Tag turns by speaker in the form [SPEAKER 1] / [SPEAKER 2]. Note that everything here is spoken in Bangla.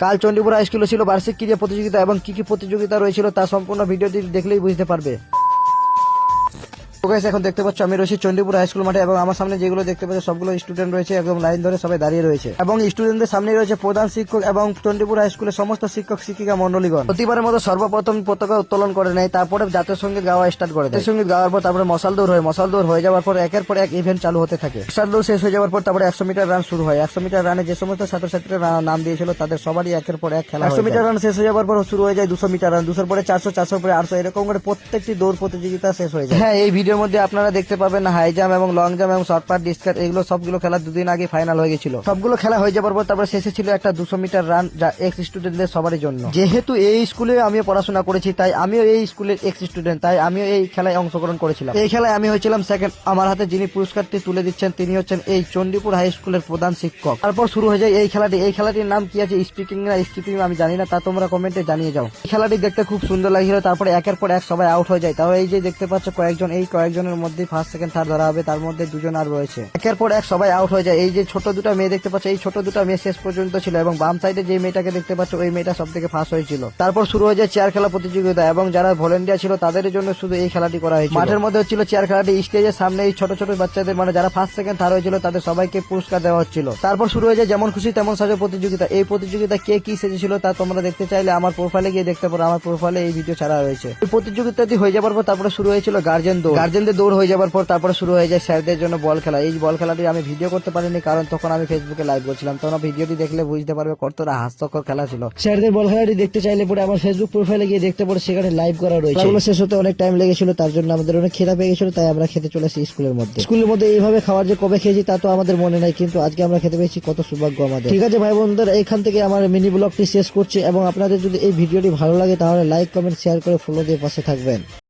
[SPEAKER 1] কাল চণ্ডীপুর হাই স্কুলে ছিল বার্ষিক ক্রীড়া প্রতিযোগিতা এবং কি কি প্রতিযোগিতা রয়েছিল তা সম্পূর্ণ ভিডিওটি দেখলেই বুঝতে পারবে। এখন দেখতে পাচ্ছ আমি রয়েছি চণ্ডীপুর হাই স্কুল মাঠে এবং আমার সামনে যেগুলো দেখতে পাচ্ছ সবগুলো স্টুডেন্ট রয়েছে একদম লাইন ধরে সবাই দাঁড়িয়ে রয়েছে এবং স্টুডেন্টদের সামনে রয়েছে প্রধান শিক্ষক এবং চণ্ডীপুর হাই স্কুলের সমস্ত শিক্ষক শিক্ষিকা মন্ডলীগণ। প্রতিবারের মতো সর্বপ্রথম পতাকা উত্তোলন করে নেয়, তারপরে জাতীয় সঙ্গীত গাওয়া স্টার্ট করে দেয়। সঙ্গীত গাওয়ার পর তারপরে মশাল দৌড় হয়ে যাওয়ার পর একের পর এক ইভেন্ট চালু হতে থাকে। মশাল দৌড় শেষ হয়ে যাওয়ার পর তারপরে 100 মিটার রান শুরু হয়। 100 মিটার রানে যে সমস্ত ছাত্রছাত্রীরা নাম দিয়েছিল তাদের সবারই একের পর এক খেলা। 100 মিটার রান শেষ হয়ে যাওয়ার পর শুরু হয়ে যায় 200 মিটার রান, 200 পরে 400, 400 পরে 800, এরকম করে প্রত্যেকটি দৌড় প্রতিযোগিতা শেষ হয়ে যায়। হ্যাঁ, এই ভিডিওর মধ্যে আপনারা দেখতে পাবেন না হাই জাম্প এবং লং জাম্প এবং শর্টপাট, ডিসকাস, এগুলো সবগুলো খেলা দুদিন আগে ফাইনাল হয়ে গেছিল। সবগুলো খেলা হয়ে যাবার পর তারপরে শেষে ছিল একটা 200 মিটার রান, যা এক্স স্টুডেন্টদের সবারই জন্য। যেহেতু এই স্কুলে আমিও পড়াশোনা করেছি তাই আমিও এই স্কুলের এক্স স্টুডেন্ট, তাই আমিও এই খেলায় অংশগ্রহণ করেছিলাম। এই খেলায় আমি হয়েছিলাম সেকেন্ড। আমার হাতে যিনি পুরস্কারটি তুলে দিচ্ছেন তিনি হচ্ছেন এই চণ্ডীপুর হাই স্কুলের প্রধান শিক্ষক। তারপর শুরু হয়ে যায় এই খেলাটি। এই খেলাটির নাম কি আছে, স্পিকিং না স্কিপিং আমি জানি না, তা তোমরা কমেন্টে জানিয়ে যাও। এই খেলাটি দেখতে খুব সুন্দর লাগছিল। তারপরে একের পর এক সবাই আউট হয়ে যায়। তাহলে এই যে দেখতে পাচ্ছ কয়েকজনের মধ্যে ফার্স্ট সেকেন্ড থার্ড ধরা হবে, তার মধ্যে দুজন আর রয়েছে। একের পর এক সবাই আউট হয়ে যায়। এই যে ছোট দুটো মেয়ে দেখতে পাচ্ছ, এই ছোট দুটো মেয়ে শেষ পর্যন্ত ছিল এবং বাম সাইডে যে মেয়েটাকে দেখতে পাচ্ছ ওই মেয়েটা সব থেকে ফার্স্ট হয়েছিল। তারপর শুরু হয়ে যায় চেয়ার খেলা প্রতিযোগিতা এবং যারা ভলেন্টিয়ার ছিল তাদের জন্য শুধু এই খেলাটি করা হয়েছিল। মাঠের মধ্যে হচ্ছিল চেয়ার খেলাটি। স্টেজের সামনে এই ছোট ছোট বাচ্চাদের মানে যারা ফার্স্ট সেকেন্ড থার্ড হয়েছিল তাদের সবাইকে পুরস্কার দেওয়া হচ্ছিল। তারপর শুরু হয়ে যায় যেমন খুশি তেমন সাজো প্রতিযোগিতা। এই প্রতিযোগিতা কে কি সেজেছিল তা তোমরা দেখতে চাইলে আমার প্রোফাইলে গিয়ে দেখতে পারো। আমার প্রোফাইলে এই ভিডিও ছাড়া রয়েছে। এই প্রতিযোগিতাটি হয়ে যাবার পর তারপরে শুরু হয়েছিল গার্জেনদের দৌড় হয়ে যাবার পর তারপরে শুরু হয়ে যায় স্যারদের জন্য বল খেলা। এই বল খেলাটি আমি ভিডিও করতে পারিনি কারণ তখন আমি ফেসবুকে লাইভ করছিলাম। তোমরা ভিডিওটি দেখলে বুঝতে পারবে কতটা হাস্যকর খেলা ছিল। স্যারদের বল খেলাটি দেখতে চাইলে পরে আমার ফেসবুক প্রোফাইলে গিয়ে দেখতে পারো, সেখানে লাইভ করা রয়েছে। এগুলো শেষ হতে অনেক টাইম লেগেছিল, তার জন্য আমাদের অনেক খিদা পেয়ে গেছিল, তাই আমরা খেতে চলে আসি স্কুলের মধ্যে। এইভাবে খাওয়ার যে কবে খেয়েছি তা তো আমাদের মনে নাই, কিন্তু আজকে আমরা খেতে পেয়েছি, কত সৌভাগ্য আমাদের। ঠিক আছে ভাই বোনদের, এইখান থেকে আমার মিনি ব্লগটি শেষ করছি এবং আপনাদের যদি এই ভিডিওটি ভালো লাগে তাহলে লাইক, কমেন্ট, শেয়ার করে ফলো দিয়ে পাশে থাকবেন।